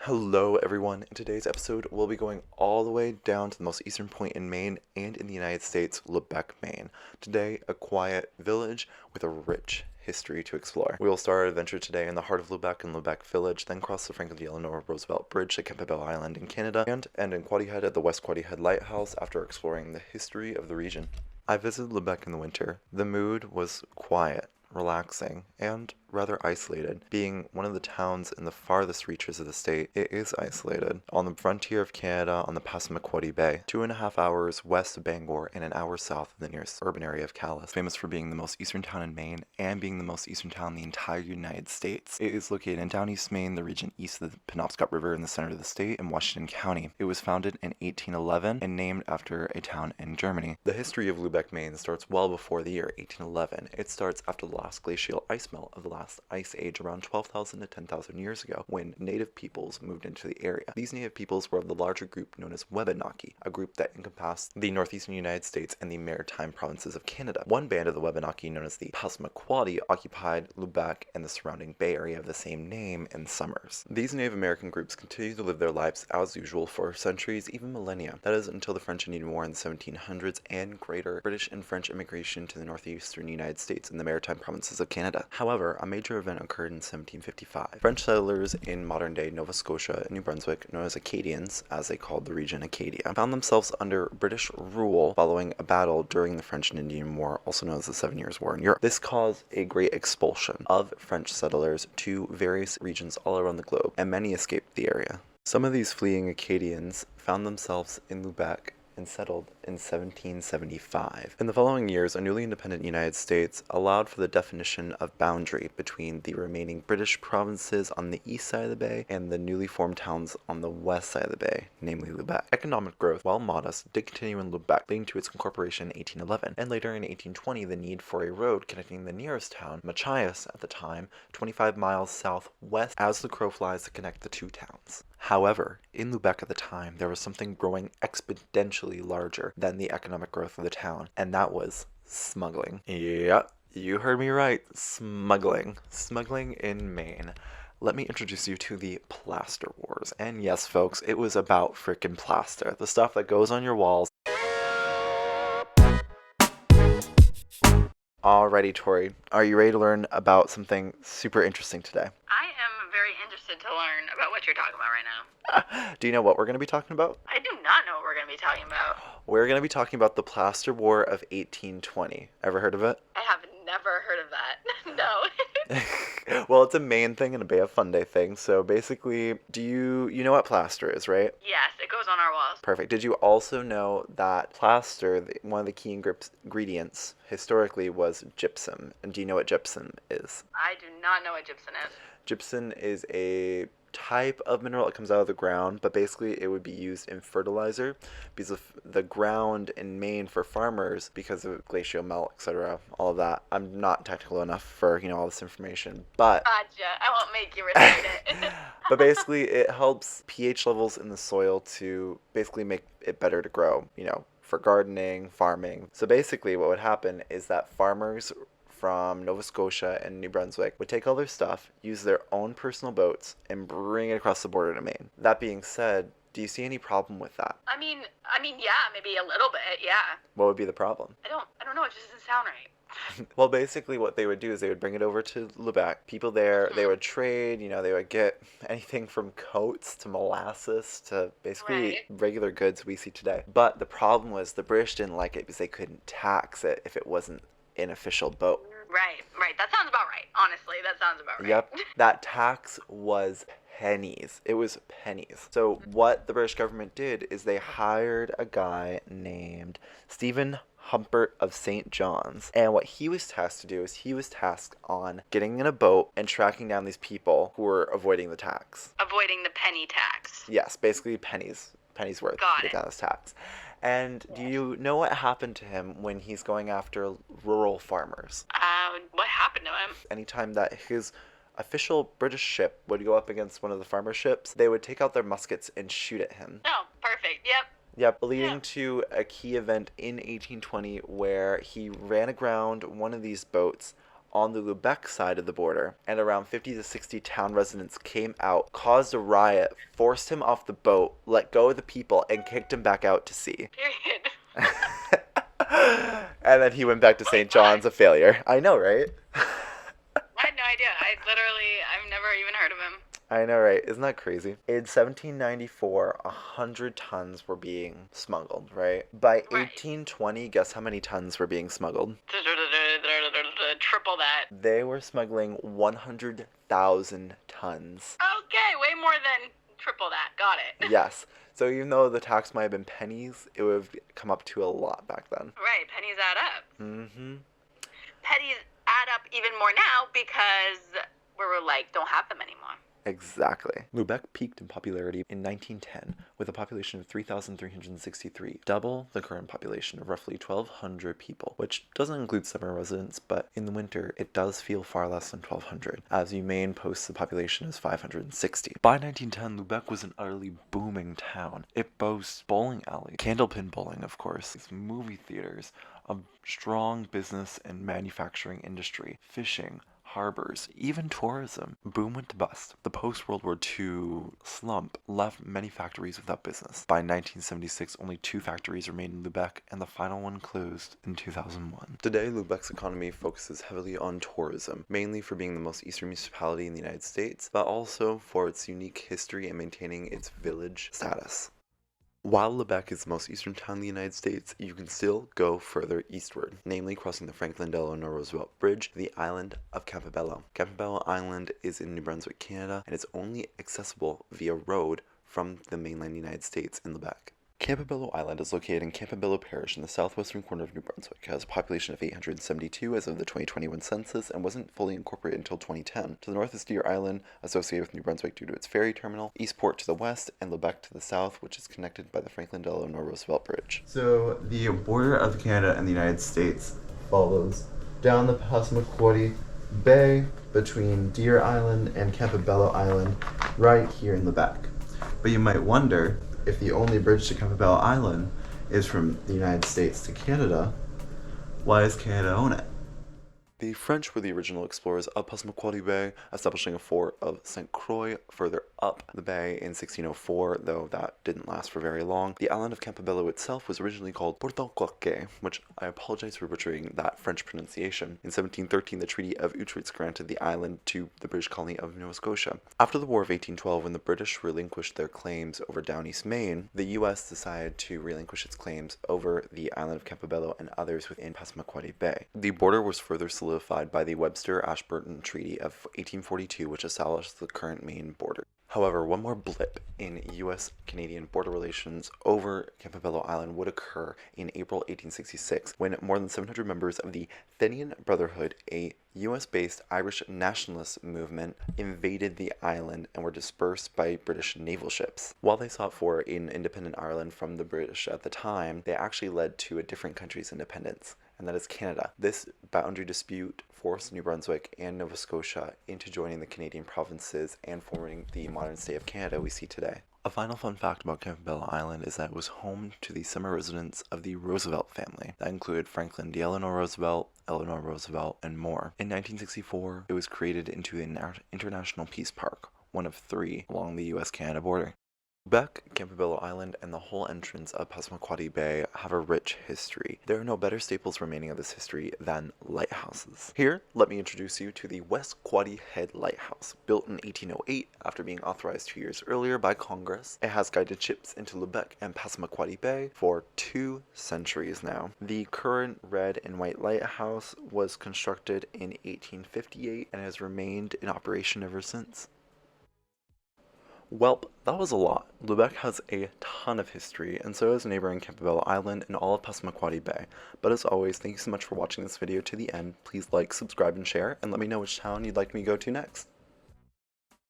Hello, everyone. In today's episode, we'll be going all the way down to the most eastern point in Maine and in the United States, Lubec, Maine. Today, a quiet village with a rich history to explore. We will start our adventure today in the heart of Lubec and Lubec Village, then cross the Franklin Delano Roosevelt Bridge to Campobello Island in Canada, and end in Quoddy Head at the West Quoddy Head Lighthouse after exploring the history of the region. I visited Lubec in the winter. The mood was quiet, relaxing, and rather isolated. Being one of the towns in the farthest reaches of the state, it is isolated. On the frontier of Canada on the Passamaquoddy Bay, 2.5 hours west of Bangor and an hour south of the nearest urban area of Calais. Famous for being the most eastern town in Maine and being the most eastern town in the entire United States. It is located in down East Maine, the region east of the Penobscot River in the center of the state in Washington County. It was founded in 1811 and named after a town in Germany. The history of Lubec, Maine starts well before the year 1811. It starts after the last glacial ice melt of the last ice age around 12,000 to 10,000 years ago when native peoples moved into the area. These native peoples were of the larger group known as Wabanaki, a group that encompassed the northeastern United States and the maritime provinces of Canada. One band of the Wabanaki, known as the Passamaquoddy, occupied Lubec and the surrounding bay area of the same name in summers. These Native American groups continued to live their lives as usual for centuries, even millennia. That is until the French Indian War in the 1700s and greater British and French immigration to the northeastern United States and the maritime provinces of Canada. However, a major event occurred in 1755. French settlers in modern-day Nova Scotia and New Brunswick, known as Acadians, as they called the region Acadia, found themselves under British rule following a battle during the French and Indian War, also known as the 7 Years' War in Europe. This caused a great expulsion of French settlers to various regions all around the globe, and many escaped the area. Some of these fleeing Acadians found themselves in Lubec and settled in 1775. In the following years, a newly independent United States allowed for the definition of boundary between the remaining British provinces on the east side of the bay and the newly formed towns on the west side of the bay, namely Lubec. Economic growth, while modest, did continue in Lubec, leading to its incorporation in 1811, and later in 1820 the need for a road connecting the nearest town, Machias at the time, 25 miles southwest as the crow flies to connect the two towns. However, in Lubec at the time, there was something growing exponentially larger than the economic growth of the town, and that was smuggling. Yep, you heard me right. Smuggling. Smuggling in Maine. Let me introduce you to the Plaster Wars. And yes, folks, it was about frickin' plaster. The stuff that goes on your walls. Alrighty, Tori, are you ready to learn about something super interesting today? I am very interested to learn about what you're talking about right now. Do you know what we're going to be talking about? I do not know what we're going to be talking about. We're going to be talking about the Plaster War of 1820. Ever heard of it? I have never heard of that. No. Well, it's a Maine thing and a Bay of Fundy thing. So basically, do you know what plaster is, right? Yes, it goes on our walls. Perfect. Did you also know that plaster, one of the key ingredients historically was gypsum? And do you know what gypsum is? I do not know what gypsum is. Gypsum is a type of mineral that comes out of the ground, but basically it would be used in fertilizer because of the ground in Maine for farmers, because of glacial melt, etc., all of that. I'm not technical enough for all this information, but Gotcha. I won't make you recite it. but basically it helps pH levels in the soil to basically make it better to grow, for gardening, farming. So basically what would happen is that farmers from Nova Scotia and New Brunswick would take all their stuff, use their own personal boats, and bring it across the border to Maine. That being said, do you see any problem with that? I mean, yeah, maybe a little bit, yeah. What would be the problem? I don't know, it just doesn't sound right. Well, basically what they would do is they would bring it over to Lubec. People there, they would trade, they would get anything from coats to molasses to basically regular goods we see today. But the problem was the British didn't like it because they couldn't tax it if it wasn't an official boat. Right. That sounds about right. Honestly, that sounds about right. Yep. That tax was pennies. It was pennies. So what the British government did is they hired a guy named Stephen Humpert of St. John's. And what he was tasked to do is he was tasked on getting in a boat and tracking down these people who were avoiding the tax. Avoiding the penny tax. Yes, basically pennies worth to get down this tax. And do you know what happened to him when he's going after rural farmers? What happened to him? Anytime that his official British ship would go up against one of the farmer ships, they would take out their muskets and shoot at him. Oh, perfect. Yep, leading to a key event in 1820 where he ran aground one of these boats on the Lubec side of the border, and around 50 to 60 town residents came out, caused a riot, forced him off the boat, let go of the people, and kicked him back out to sea. Period. And then he went back to St. John's, a failure. I know, right? I had no idea. I've never even heard of him. I know, right? Isn't that crazy? In 1794, 100 tons were being smuggled, right? By Right. 1820, guess how many tons were being smuggled? Triple that. They were smuggling 100,000 tons. Okay, way more than triple that. Got it. Yes. So even though the tax might have been pennies, it would have come up to a lot back then. Right, pennies add up. Mm-hmm. Pennies add up even more now because we're like, don't have them anymore. Exactly. Lubec peaked in popularity in 1910 with a population of 3,363, double the current population of roughly 1,200 people, which doesn't include summer residents, but in the winter it does feel far less than 1,200, as Maine posts the population as 560. By 1910, Lubec was an utterly booming town. It boasts bowling alley, candlepin bowling, of course, movie theaters, a strong business and manufacturing industry, fishing, harbors, even tourism. Boom went to bust. The post-World War II slump left many factories without business. By 1976, only 2 factories remained in Lubec, and the final one closed in 2001. Today, Lubec's economy focuses heavily on tourism, mainly for being the most eastern municipality in the United States, but also for its unique history and maintaining its village status. While Lubec is the most eastern town in the United States, you can still go further eastward, namely crossing the Franklin Delano Roosevelt Bridge to the island of Campobello. Campobello Island is in New Brunswick, Canada, and is only accessible via road from the mainland United States in Lubec. Campobello Island is located in Campobello Parish in the southwestern corner of New Brunswick. It has a population of 872 as of the 2021 census and wasn't fully incorporated until 2010. To the north is Deer Island, associated with New Brunswick due to its ferry terminal, Eastport to the west, and Lubec to the south, which is connected by the Franklin Delano Roosevelt Bridge. So the border of Canada and the United States follows down the Passamaquoddy Bay between Deer Island and Campobello Island right here in Lubec. But you might wonder, if the only bridge to Campobello Island is from the United States to Canada, why does Canada own it? The French were the original explorers of Passamaquoddy Bay, establishing a fort of St. Croix further up the bay in 1604, though that didn't last for very long. The island of Campobello itself was originally called Porto Coquet, which I apologize for butchering that French pronunciation. In 1713, the Treaty of Utrecht granted the island to the British colony of Nova Scotia. After the War of 1812, when the British relinquished their claims over down East Maine, the U.S. decided to relinquish its claims over the island of Campobello and others within Passamaquoddy Bay. The border was further solidified by the Webster-Ashburton Treaty of 1842, which established the current Maine border. However, one more blip in U.S.-Canadian border relations over Campobello Island would occur in April 1866, when more than 700 members of the Fenian Brotherhood, a U.S.-based Irish nationalist movement, invaded the island and were dispersed by British naval ships. While they sought for an independent Ireland from the British at the time, they actually led to a different country's independence, and that is Canada. This boundary dispute forced New Brunswick and Nova Scotia into joining the Canadian provinces and forming the modern state of Canada we see today. A final fun fact about Campobello Island is that it was home to the summer residence of the Roosevelt family. That included Franklin Delano Roosevelt, Eleanor Roosevelt, and more. In 1964, it was created into an international peace park, one of 3 along the U.S.-Canada border. Lubec, Campobello Island, and the whole entrance of Passamaquoddy Bay have a rich history. There are no better staples remaining of this history than lighthouses. Here, let me introduce you to the West Quoddy Head Lighthouse. Built in 1808 after being authorized 2 years earlier by Congress, it has guided ships into Lubec and Passamaquoddy Bay for 2 centuries now. The current red and white lighthouse was constructed in 1858 and has remained in operation ever since. Welp, that was a lot. Lubec has a ton of history, and so does neighboring Campobello Island and all of Passamaquoddy Bay. But as always, thank you so much for watching this video to the end. Please like, subscribe, and share, and let me know which town you'd like me to go to next.